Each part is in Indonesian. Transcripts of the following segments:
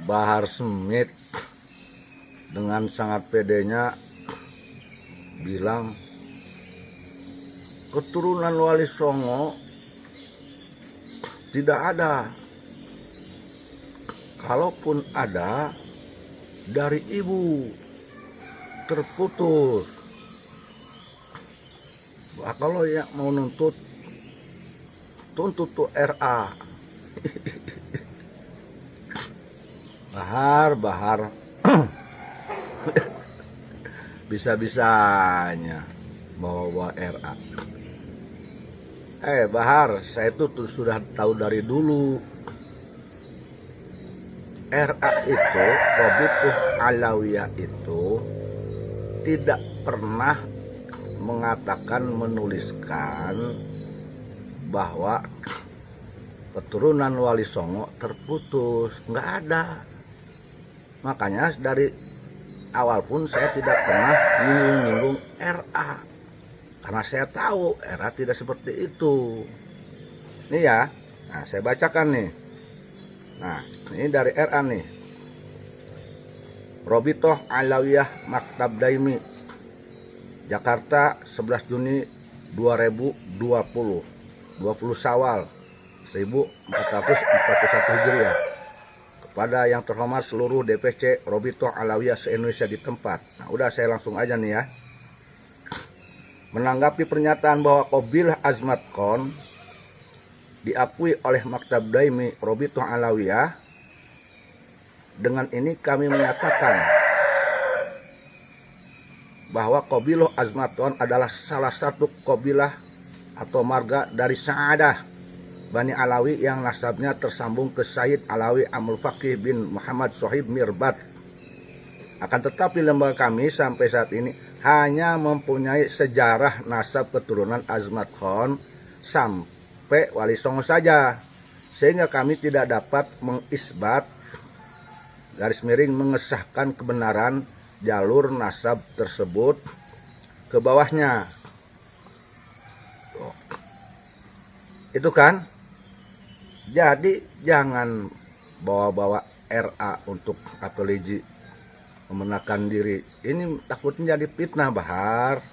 Bahar Smith dengan sangat pedenya bilang keturunan Wali Songo tidak ada. Kalaupun ada, dari ibu terputus. Kalau yang mau nuntut tuh RA. Bahar bisa-bisanya bawa RA. Bahar, saya itu sudah tahu dari dulu. RA itu, Robituh Alawiyah itu tidak pernah mengatakan, menuliskan bahwa keturunan Wali Songo terputus. Nggak ada. Makanya dari awal pun saya tidak pernah menyinggung RA, karena saya tahu RA tidak seperti itu. Ini ya, nah saya bacakan nih. Nah ini dari RA nih. Robitoh Alawiyah Maktab Daimi, Jakarta, 11 Juni 2020, 20 Syawal 1441 Hijriah. Kepada yang terhormat seluruh DPC Robitoh Alawiyah se-Indonesia di tempat. Nah udah, saya langsung aja nih ya. Menanggapi pernyataan bahwa Qabilah Azmat Khan diakui oleh Maktab Daimi Robitoh Alawiyah, dengan ini kami menyatakan bahwa Qabilah Azmat Khan adalah salah satu qabilah atau marga dari Sa'adah Bani Alawi yang nasabnya tersambung ke Sayyid Alawi Amul Faqih bin Muhammad Sohib Mirbat. Akan tetapi lembaga kami sampai saat ini hanya mempunyai sejarah nasab keturunan Azmat Khan sampai Wali Songo saja, sehingga kami tidak dapat mengisbat garis miring mengesahkan kebenaran jalur nasab tersebut ke bawahnya. Itu kan, jadi jangan bawa-bawa RA untuk religi memenangkan diri. Ini takutnya jadi fitnah, Bahar.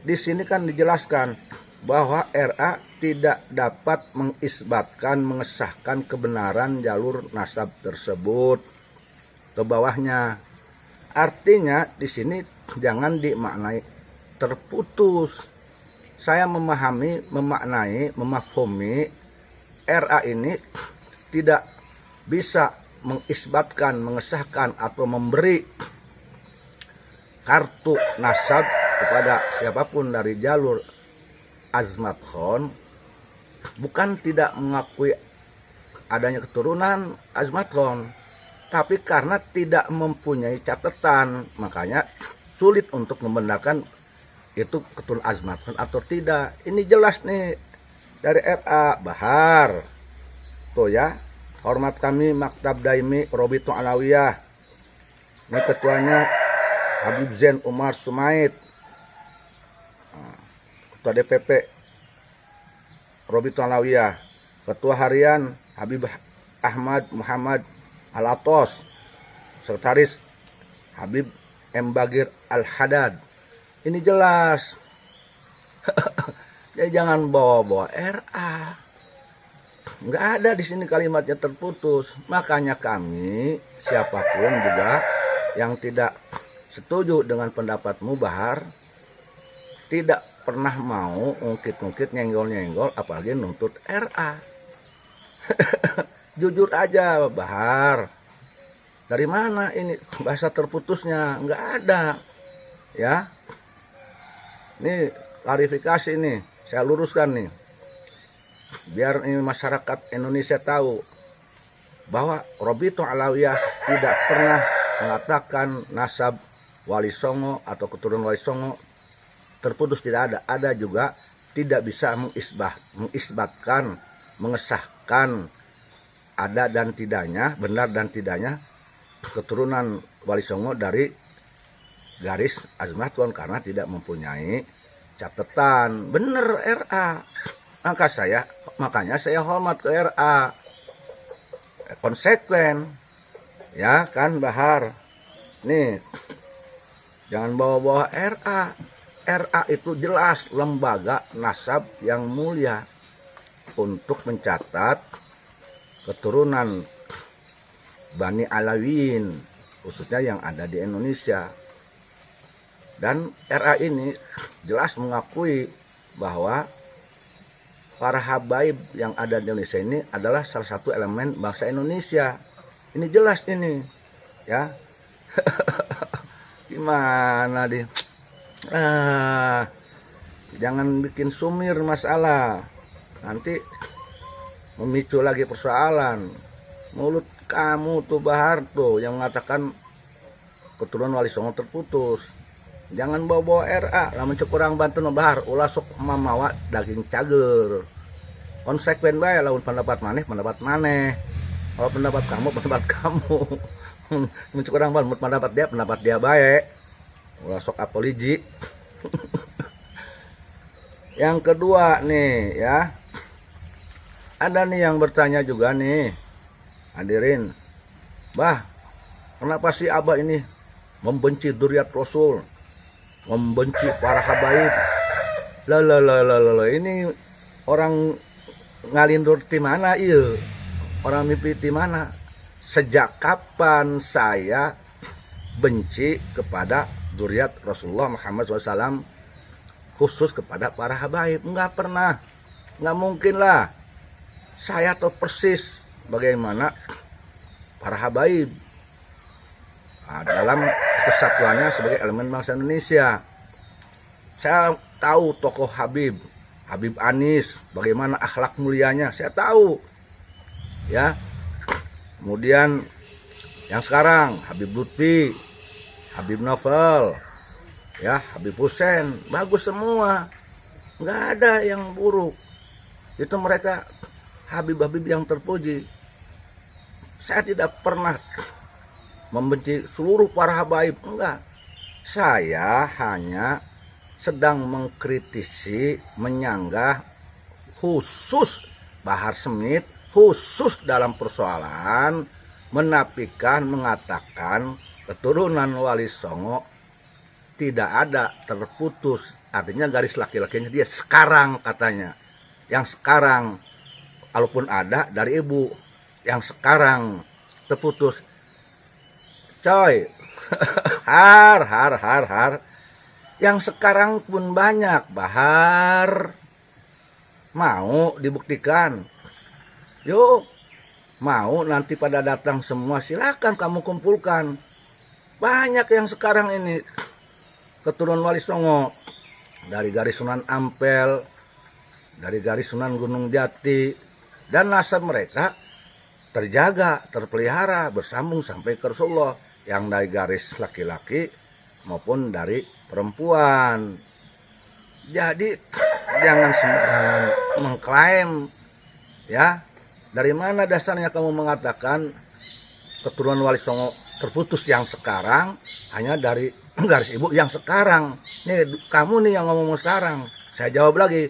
Di sini kan dijelaskan bahwa RA tidak dapat mengisbatkan, mengesahkan kebenaran jalur nasab tersebut ke bawahnya. Artinya di sini jangan dimaknai terputus. Saya memahami, memafhumi RA ini tidak bisa mengisbatkan, mengesahkan atau memberi kartu nasab kepada siapapun dari jalur Azmat Khan. Bukan tidak mengakui adanya keturunan Azmat Khan, tapi karena tidak mempunyai catatan, makanya sulit untuk membenarkan itu keturunan Azmat Khan atau tidak. Ini jelas nih dari RA, Bahar. Tuh ya, hormat kami Maktab Daimi Robitoh Alawiyah. Ini ketuanya Habib Zain Umar Sumaid, ketua DPP Robitoh Alawiyah. Ketua harian Habib Ahmad Muhammad Alatos. Sekretaris Habib M. Bagir Al-Hadad. Ini jelas. Jadi jangan bawa-bawa RA. Nggak ada di sini kalimatnya terputus. Makanya kami, siapapun juga yang tidak setuju dengan pendapatmu, Bahar, tidak pernah mau ungkit-ungkit, nyenggol-nyenggol, apalagi nuntut RA. Jujur aja, Bahar. Dari mana ini bahasa terputusnya? Nggak ada. Ya. Ini klarifikasi nih, saya luruskan nih, biar ini masyarakat Indonesia tahu bahwa Robitoh Alawiyah tidak pernah mengatakan nasab Wali Songo atau keturunan Wali Songo terputus. Tidak ada. Ada juga tidak bisa mengisbatkan, mengesahkan ada dan tidaknya, benar dan tidaknya keturunan Wali Songo dari garis Azmat Khan karena tidak mempunyai catatan. Bener RA. Makanya saya hormat ke RA, konsekuen, ya kan Bahar. Nih, jangan bawa-bawa RA. RA itu jelas lembaga nasab yang mulia untuk mencatat keturunan Bani Alawiyin, khususnya yang ada di Indonesia. Dan RA ini jelas mengakui bahwa para habaib yang ada di Indonesia ini adalah salah satu elemen bangsa Indonesia. Ini jelas ini, ya. Gimana di? Jangan bikin sumir masalah. Nanti memicu lagi persoalan. Mulut kamu tuh Bahar tuh yang mengatakan keturunan Wali Songo terputus. Jangan bawa-bawa RA, lamun cek kurang bantu no Bahar, ulah sok mamawa daging cager. Konsekuen bae lamun pendapat maneh. Kalau pendapat kamu. Mun cek kurang bantu pendapat dia bae. Ulah sok apologi. Yang kedua nih ya. Ada nih yang bertanya juga nih. Hadirin. Bah, kenapa sih Abah ini membenci dzurriyyat Rasul? Membenci para habaib? Ini orang ngalindur di mana iya? Orang mimpi di mana? Sejak kapan saya benci kepada dzurriyyat Rasulullah Muhammad SAW, khusus kepada para habaib? Enggak pernah, enggak mungkin lah. Saya tahu persis bagaimana para habaib dalam kesatuannya sebagai elemen bangsa Indonesia. Saya tahu tokoh Habib Anis, bagaimana akhlak mulianya, saya tahu. Ya. Kemudian yang sekarang Habib Lutfi, Habib Novel, ya, Habib Hussein, bagus semua. Nggak ada yang buruk. Itu mereka Habib-habib yang terpuji. Saya tidak pernah membenci seluruh para habaib, enggak. Saya hanya sedang mengkritisi, menyanggah khusus Bahar Smith, khusus dalam persoalan menafikan, mengatakan keturunan Wali Songo tidak ada, terputus. Artinya garis laki-lakinya dia sekarang katanya. Yang sekarang, kalaupun ada dari ibu, yang sekarang terputus. Coy, har. Yang sekarang pun banyak, Bahar. Mau dibuktikan? Yuk, mau nanti pada datang semua, silakan kamu kumpulkan. Banyak yang sekarang ini keturunan Wali Songo, dari garis Sunan Ampel, dari garis Sunan Gunung Jati, dan nasab mereka terjaga, terpelihara, bersambung sampai ke Rasulullah, yang dari garis laki-laki maupun dari perempuan. Jadi jangan sembarangan mengklaim, ya. Dari mana dasarnya kamu mengatakan keturunan Wali Songo terputus yang sekarang hanya dari garis ibu yang sekarang? Nih kamu nih yang ngomong sekarang. Saya jawab lagi.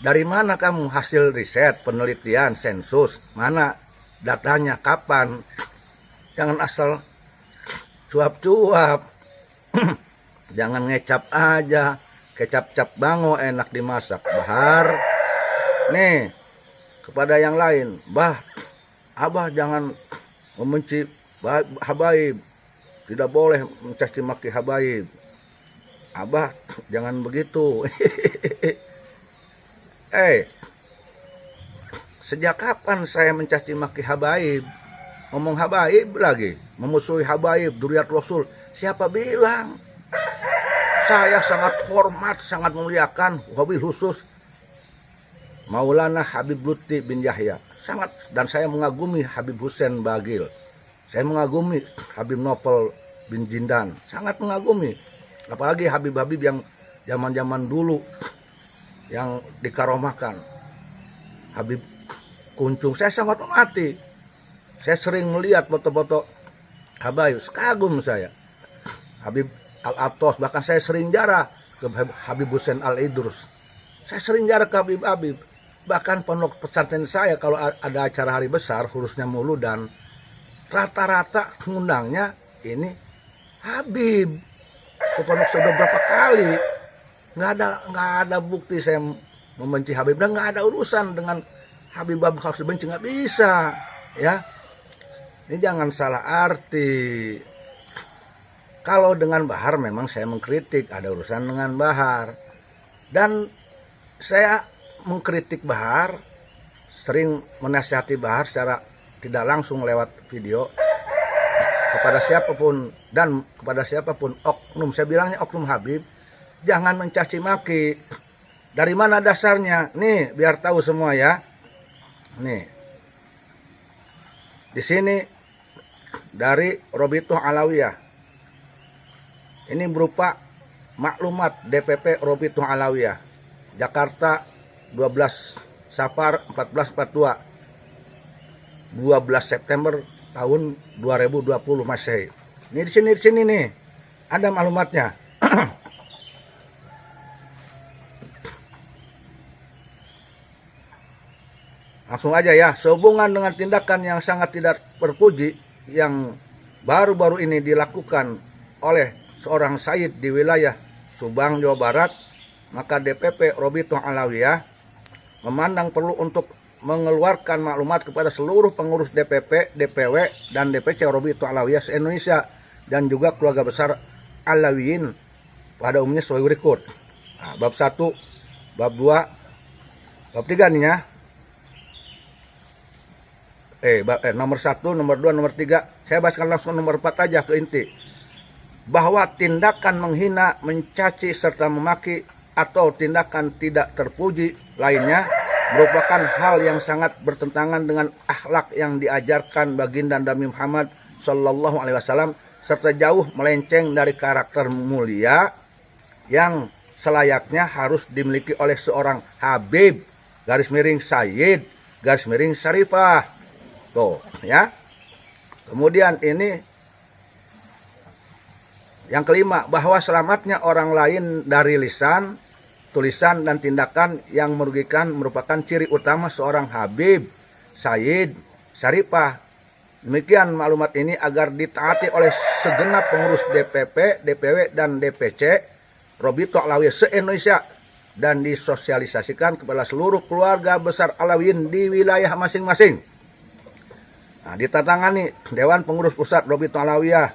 Dari mana kamu hasil riset, penelitian, sensus? Mana datanya, kapan? Jangan asal cuap-cuap. Jangan ngecap aja. Kecap-cap bango enak dimasak. Bahar. Nih, kepada yang lain. Abah jangan membenci habaib. Tidak boleh mencaci maki habaib. Abah jangan begitu. Sejak kapan saya mencaci maki habaib? Ngomong habaib lagi, memusuhi habaib, dzurriyyat Rasul. Siapa bilang? Saya sangat hormat, sangat memuliakan, wabil khusus Maulana Habib Lutfi bin Yahya. Sangat, dan saya mengagumi Habib Hussein Bagil. Saya mengagumi Habib Novel bin Jindan. Sangat mengagumi. Apalagi Habib-habib yang zaman-zaman dulu yang dikaromahkan. Habib Kuncung, saya sangat menghormati. Saya sering melihat foto-foto habaib, kagum saya. Habib Al-Atos, bahkan saya sering jarah ke Habib Hussein Al-Idrus. Saya sering jarah ke Habib-habib. Bahkan pondok pesantren saya kalau ada acara hari besar, khususnya Maulud, dan rata-rata ngundangnya ini Habib. Ke pondok sudah berapa kali, nggak ada bukti saya membenci Habib, dan nggak ada urusan dengan Habib Abu harus dibenci, nggak bisa, ya. Ini jangan salah arti. Kalau dengan Bahar memang saya mengkritik, ada urusan dengan Bahar. Dan saya mengkritik Bahar, sering menasihati Bahar secara tidak langsung lewat video kepada siapapun, dan kepada siapapun oknum, saya bilangnya oknum Habib, jangan mencaci maki. Dari mana dasarnya? Nih, biar tahu semua ya. Nih. Di sini dari Robitoh Alawiyah. Ini berupa maklumat DPP Robitoh Alawiyah, Jakarta 12 Safar 1442, 12 September tahun 2020 Masehi. Ini di sini nih ada maklumatnya. Langsung aja ya. Sehubungan dengan tindakan yang sangat tidak terpuji yang baru-baru ini dilakukan oleh seorang Sayyid di wilayah Subang, Jawa Barat, maka DPP Robitoh Alawiyah memandang perlu untuk mengeluarkan maklumat kepada seluruh pengurus DPP, DPW, dan DPC Robitoh Alawiyah se-Indonesia dan juga keluarga besar Alawiyin pada umumnya sebagai berikut. Nah, bab 1, bab 2, bab 3 nih ya. Nomor 1, nomor 2, nomor 3. Saya bahaskan langsung nomor 4 aja ke inti. Bahwa tindakan menghina, mencaci, serta memaki atau tindakan tidak terpuji lainnya merupakan hal yang sangat bertentangan dengan akhlak yang diajarkan baginda Nabi Muhammad Sallallahu Alaihi Wasallam, serta jauh melenceng dari karakter mulia yang selayaknya harus dimiliki oleh seorang Habib _Sayyid _Syarifah. Tuh ya. Kemudian ini yang kelima, bahwa selamatnya orang lain dari lisan, tulisan, dan tindakan yang merugikan merupakan ciri utama seorang Habib, Sayyid, Syarifah. Demikian maklumat ini agar ditaati oleh segenap pengurus DPP, DPW, dan DPC Robitoh Alawiyah se-Indonesia dan disosialisasikan kepada seluruh keluarga besar Alawiyin di wilayah masing-masing. Nah, ditandatangani Dewan Pengurus Pusat Robitoh Alawiyah,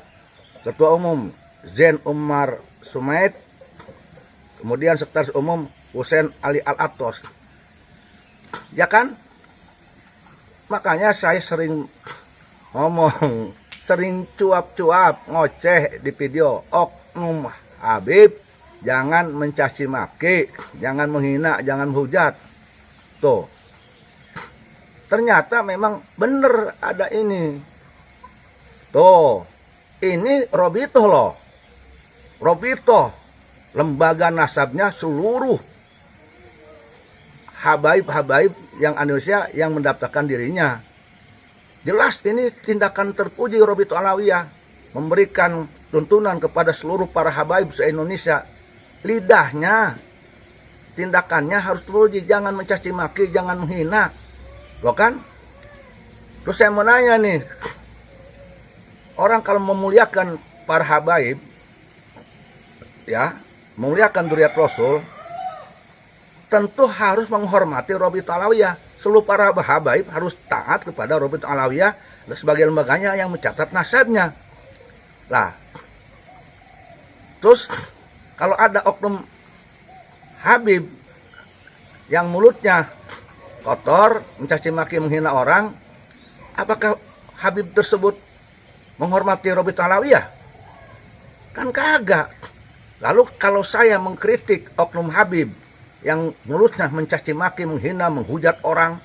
Ketua Umum Zain Umar Sumaid, kemudian Sekretaris Umum Husain Ali Al-Atos. Ya kan? Makanya saya sering ngomong, sering cuap-cuap, ngoceh di video. Oknum Habib jangan mencaci maki, jangan menghina, jangan menghujat. Tuh. Ternyata memang benar ada ini. Tuh. Ini Robitoh loh. Robitoh, lembaga nasabnya seluruh habaib-habaib yang Indonesia yang mendaftarkan dirinya. Jelas ini tindakan terpuji Robitoh Alawiyah, memberikan tuntunan kepada seluruh para habaib se-Indonesia. Lidahnya, tindakannya harus terpuji, jangan mencaci maki, jangan menghina. Loh kan? Terus saya mau nanya nih, orang kalau memuliakan para habaib, ya, memuliakan dzurriyyat Rasul, tentu harus menghormati Robitoh Alawiyah. Seluruh para habaib harus taat kepada Robitoh Alawiyah sebagai lembaganya yang mencatat nasabnya. Lah, terus kalau ada oknum Habib yang mulutnya kotor, mencaci maki, menghina orang, apakah Habib tersebut menghormati Robitoh Alawiyah? Kan kagak. Lalu kalau saya mengkritik oknum Habib yang mulutnya mencaci maki, menghina, menghujat orang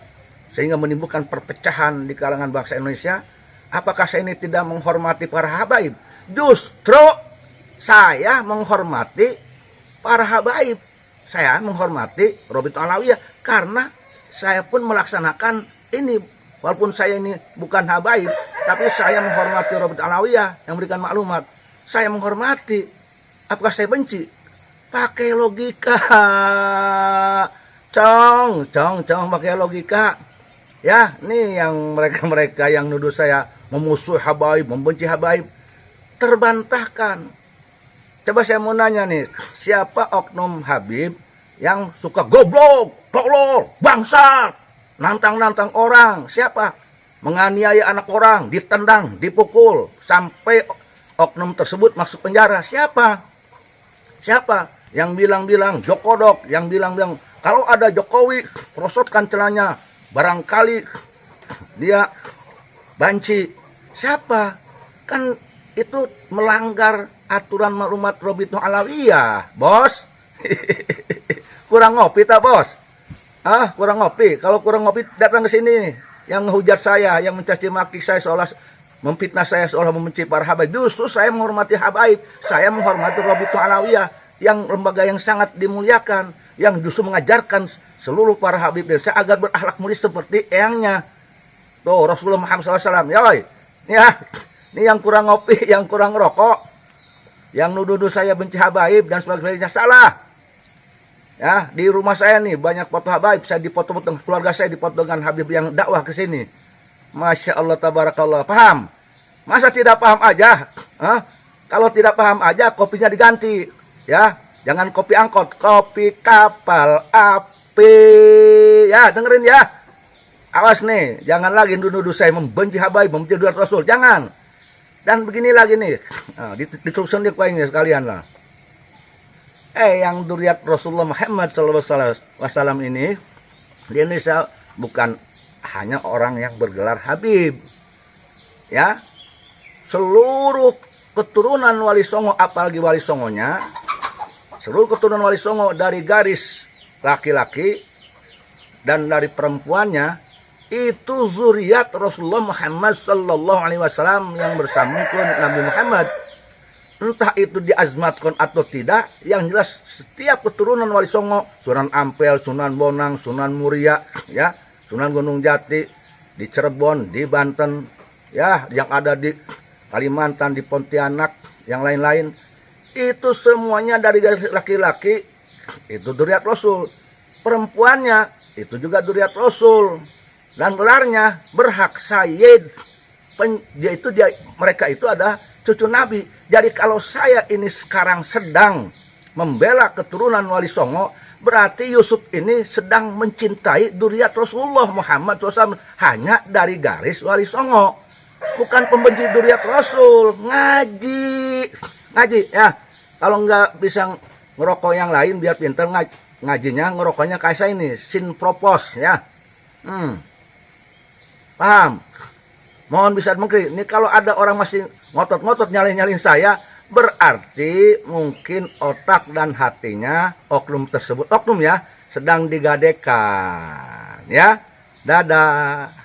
sehingga menimbulkan perpecahan di kalangan bangsa Indonesia, apakah saya ini tidak menghormati para habaib? Justru saya menghormati para habaib. Saya menghormati Robitoh Alawiyah karena saya pun melaksanakan ini. Walaupun saya ini bukan habaib, tapi saya menghormati Robitoh Alawiyah yang memberikan maklumat. Saya menghormati. Apakah saya benci? Pakai logika. Cong pakai logika. Ya, nih yang mereka-mereka yang nuduh saya memusuhi habaib, membenci habaib, terbantahkan. Coba saya mau nanya nih, siapa oknum Habib yang suka goblok, tolol, bangsat, nantang-nantang orang? Siapa? Menganiaya anak orang, ditendang, dipukul, sampai oknum tersebut masuk penjara. Siapa? Siapa? Yang bilang-bilang Jokodok, yang bilang-bilang kalau ada Jokowi, prosotkan celananya, barangkali dia banci. Siapa? Kan itu melanggar aturan maklumat Robitul Alawiyah, bos. Kurang ngopi tak, bos? Kurang ngopi. Kalau kurang ngopi datang ke sini, yang menghujat saya, yang mencaci maki saya seolah memfitnah saya seolah membenci para habaib. Justru saya menghormati habaib, saya menghormati Robitul Alawiyah, yang lembaga yang sangat dimuliakan, yang justru mengajarkan seluruh para habib saya agar berakhlak mulia seperti eyangnya. Tuh Rasulullah Muhammad SAW. Yoi, ini yang kurang ngopi, yang kurang rokok, yang nuduh saya benci habaib dan sebagainya, salah. Ya, di rumah saya nih banyak foto habaib, saya dipoto-foto, keluarga saya dipoto dengan habib yang dakwah ke sini. Masya Allah, tabarakallah. Paham? Masa tidak paham aja? Kalau tidak paham aja, kopinya diganti. Ya, jangan kopi angkot, kopi kapal api. Ya, dengerin ya. Awas nih, jangan lagi nuduh saya membenci habaib, membenci duriat Rasul. Jangan. Dan begini lagi nih, ditulisan di kuenya sekalian lah. Yang duriat Rasulullah Muhammad SAW ini di Indonesia bukan hanya orang yang bergelar Habib, ya, seluruh keturunan Wali Songo, apalagi Wali Songonya, seluruh keturunan Wali Songo dari garis laki-laki dan dari perempuannya itu zuriat Rasulullah Muhammad SAW yang bersambung Nabi Muhammad. Entah itu diazmatkan atau tidak, yang jelas setiap keturunan Wali Songo, Sunan Ampel, Sunan Bonang, Sunan Muria, ya, Sunan Gunung Jati, di Cirebon, di Banten, ya, yang ada di Kalimantan, di Pontianak, yang lain-lain, itu semuanya dari garis laki-laki, itu duriat Rasul. Perempuannya, itu juga duriat Rasul. Dan gelarnya berhak Sayyid. Mereka itu ada cucu Nabi. Jadi kalau saya ini sekarang sedang membela keturunan Wali Songo, berarti Yusuf ini sedang mencintai duriat Rasulullah Muhammad SAW hanya dari garis Wali Songo. Bukan pembenci duriat Rasul. Ngaji ya. Kalau nggak bisa ngerokok yang lain biar pinter, ngajinya ngerokoknya kayak saya ini, sin propos ya. Paham? Mohon bisa mengkritik. Ini kalau ada orang masih ngotot-ngotot nyalin saya, berarti mungkin otak dan hatinya oknum tersebut, oknum ya, sedang digadekan. Ya, dadah.